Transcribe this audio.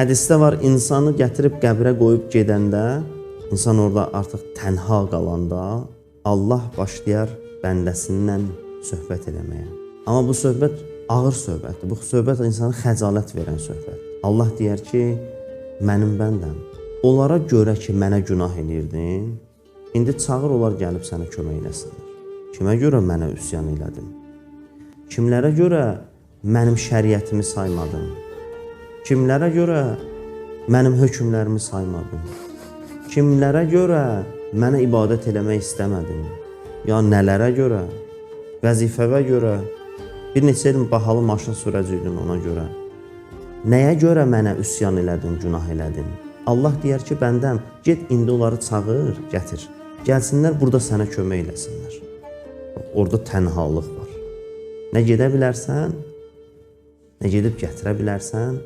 Hədisdə var, insanı gətirib qəbrə qoyub gedəndə, insan orada artıq tənha qalanda Allah başlayar bəndəsindən söhbət eləməyə. Amma bu söhbət ağır söhbətdir. Bu söhbət insana xəcalət verən söhbət. Allah deyər ki, mənim bəndəm, onlara görə ki, mənə günah edirdin, indi çağır onlar gəlib sənə kömək eləsinlər. Kimə görə mənə üsyan elədin? Kimlərə görə mənim şəriətimi saymadın? Kimlərə görə mənim hökmlərimi saymadın? Kimlərə görə mənə ibadət eləmək istəmədin? Ya nələrə görə? Vəzifəvə görə? Bir neçə il bahalı maşın sürəcəydin ona görə. Nəyə görə mənə üsyan elədin, günah elədin? Allah deyər ki, bəndəm, get indi onları çağır, gətir. Gəlsinlər, burada sənə kömək eləsinlər. Orada tənhalıq var. Nə gedə bilərsən, nə gedib gətirə bilərsən,